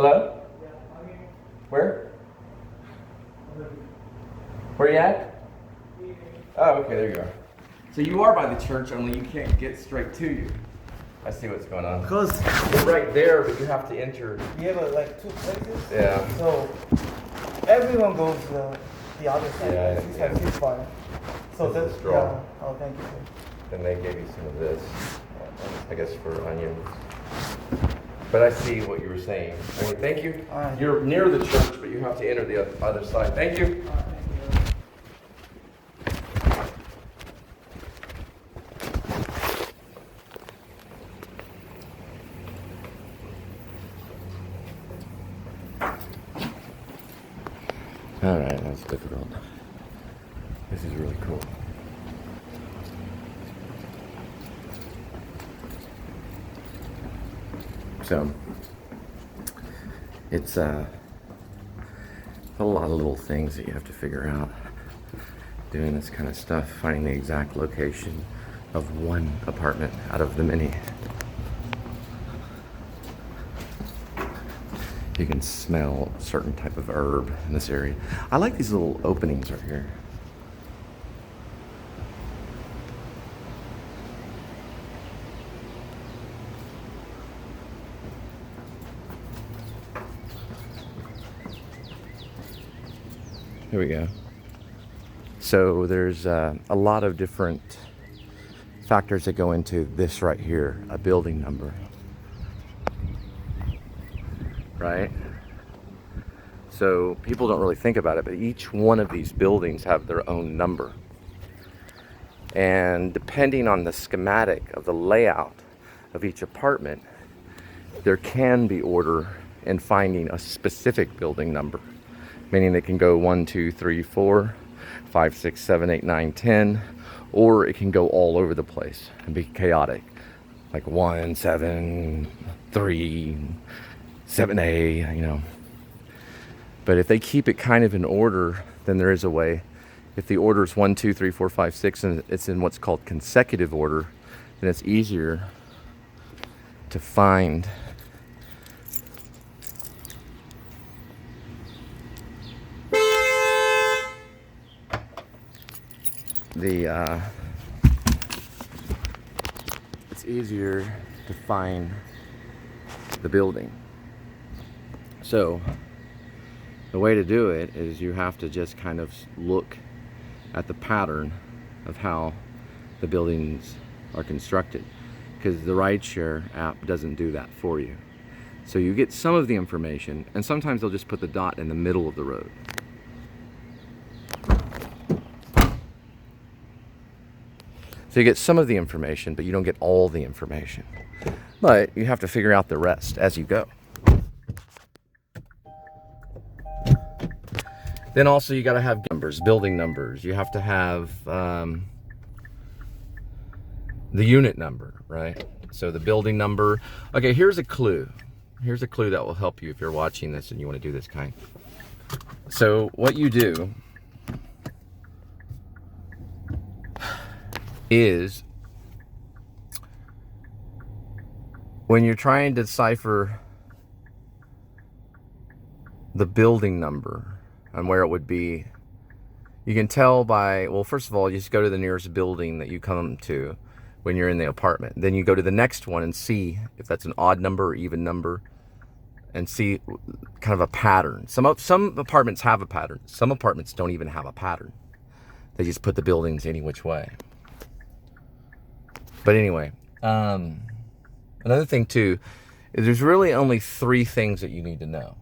Hello? Where? Where you at? Oh, okay, there you are. So you are by the church, only you can't get straight to you. I see what's going on. Because You're right there, but you have to enter. we have like 2 places. Yeah. So everyone goes the other side. Yeah, It's yeah. like this far. So This is that's straw. yeah. Oh, thank you. Then they gave you some of this, I guess for onions. But I see what you were saying. Anyway, thank you. All right. You're near the church, but you have to enter the other side. Thank you. All right, that's difficult. This is really cool. So, it's a lot of little things that you have to figure out doing this kind of stuff, finding the exact location of one apartment out of the many. You can smell a certain type of herb in this area. I like these little openings right here. Here we go. So there's a lot of different factors that go into this right here, a building number. Right? So people don't really think about it, but each one of these buildings have their own number. And depending on the schematic of the layout of each apartment, there can be order in finding a specific building number. Meaning they can go 1, 2, 3, 4, 5, 6, 7, 8, 9, 10, or it can go all over the place and be chaotic. Like 1, 7, 3, 7A, you know. But if they keep it kind of in order, then there is a way. If the order is 1, 2, 3, 4, 5, 6, and it's in what's called consecutive order, then it's easier to find it's easier to find the building. So the way to do it is you have to just kind of look at the pattern of how the buildings are constructed, because the rideshare app doesn't do that for you. So you get some of the information, and sometimes they'll just put the dot in the middle of the road. So you get some of the information, but you don't get all the information. But you have to figure out the rest as you go. Then also you got to have numbers, building numbers. You have to have the unit number, right? So the building number. Okay, here's a clue. Here's a clue that will help you if you're watching this and you want to do this kind. So what you do is when you're trying to decipher the building number and where it would be, you can tell by, well, first of all, you just go to the nearest building that you come to when you're in the apartment. Then you go to the next one and see if that's an odd number or even number, and see kind of a pattern. Some apartments have a pattern. Some apartments don't even have a pattern. They just put the buildings any which way. But anyway, another thing too is there's really only 3 things that you need to know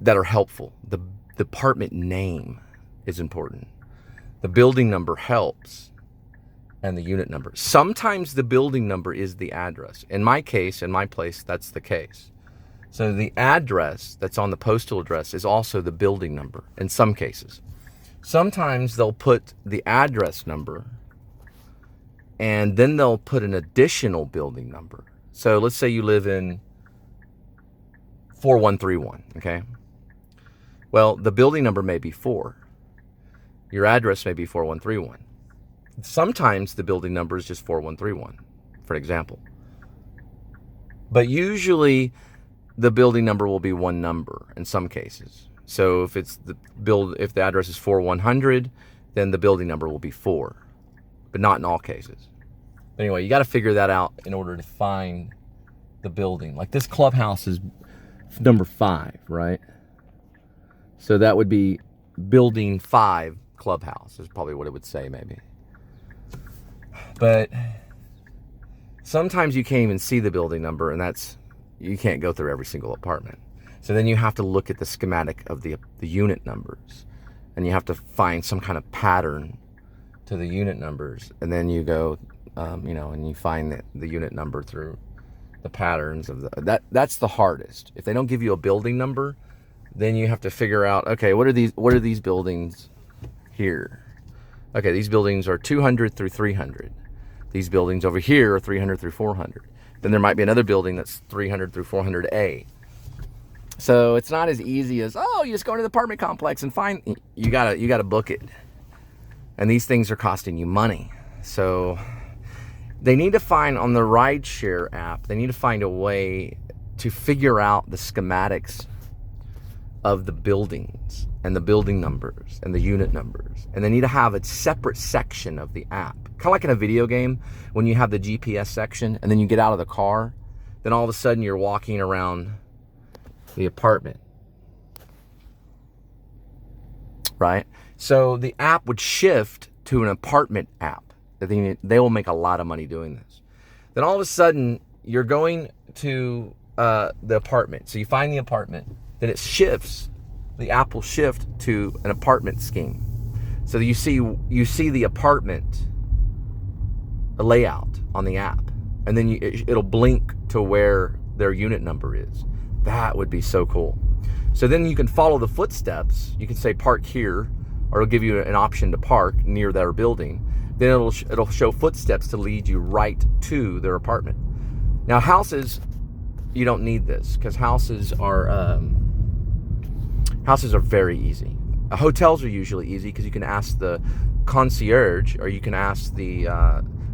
that are helpful. The apartment name is important. The building number helps, and the unit number. Sometimes the building number is the address. In my case, in my place, that's the case. So the address that's on the postal address is also the building number in some cases. Sometimes they'll put the address number and then they'll put an additional building number. So let's say you live in 4131, okay? Well, the building number may be 4. Your address may be 4131. Sometimes the building number is just 4131, for example. But usually the building number will be one number in some cases. So if if the address is 4100, then the building number will be 4, but not in all cases. But anyway, you got to figure that out in order to find the building. Like this clubhouse is number 5, right? So that would be building 5 clubhouse is probably what it would say, maybe. But sometimes you can't even see the building number, and you can't go through every single apartment. So then you have to look at the schematic of the unit numbers, and you have to find some kind of pattern to the unit numbers, and then you go, and you find the unit number through the patterns of that's the hardest. If they don't give you a building number, then you have to figure out, okay, what are these buildings here? Okay, these buildings are 200 through 300. These buildings over here are 300 through 400. Then there might be another building that's 300 through 400A. So it's not as easy as, you just go into the apartment complex and find, you gotta book it. And these things are costing you money. So they need to find, on the rideshare app, they need to find a way to figure out the schematics of the buildings and the building numbers and the unit numbers. And they need to have a separate section of the app. Kind of like in a video game, when you have the GPS section and then you get out of the car, then all of a sudden you're walking around the apartment, right? So the app would shift to an apartment app. They will make a lot of money doing this. Then all of a sudden you're going to the apartment. So you find the apartment, then it shifts. The app will shift to an apartment scheme. So you see the apartment layout on the app, and then it'll blink to where their unit number is. That would be so cool. So then you can follow the footsteps. You can say park here, or it'll give you an option to park near their building. Then it'll show footsteps to lead you right to their apartment. Now houses, you don't need this, because houses are very easy. Hotels are usually easy because you can ask the concierge, or you can ask the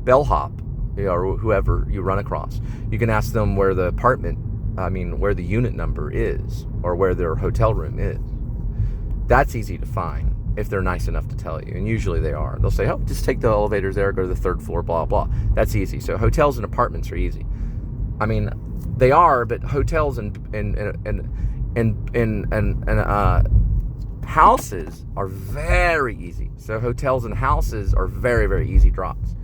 bellhop, or whoever you run across. You can ask them where the where the unit number is, or where their hotel room is. That's easy to find if they're nice enough to tell you, and usually they are. They'll say, just take the elevators there, go to the 3rd floor, blah, blah. That's easy. So hotels and apartments are easy. They are, but hotels and houses are very easy. So hotels and houses are very, very easy drops.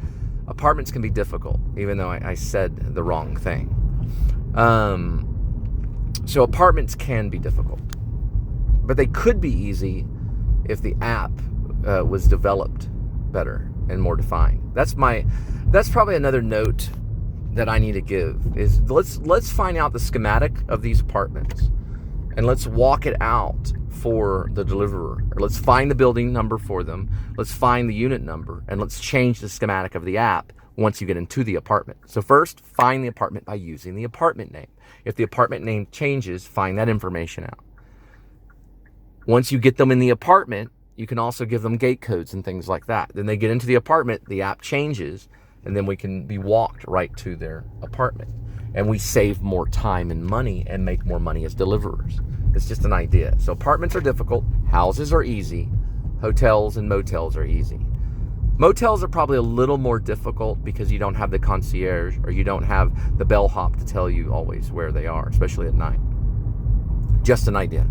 Apartments can be difficult, even though I said the wrong thing. So apartments can be difficult, but they could be easy if the app was developed better and more defined. That's probably another note that I need to give, is let's find out the schematic of these apartments, and let's walk it out for the deliverer. Or let's find the building number for them. Let's find the unit number, and let's change the schematic of the app once you get into the apartment. So first, find the apartment by using the apartment name. If the apartment name changes, find that information out. Once you get them in the apartment, you can also give them gate codes and things like that. Then they get into the apartment, the app changes, and then we can be walked right to their apartment. And we save more time and money and make more money as deliverers. It's just an idea. So apartments are difficult. Houses are easy. Hotels and motels are easy. Motels are probably a little more difficult because you don't have the concierge, or you don't have the bellhop to tell you always where they are, especially at night. Just an idea.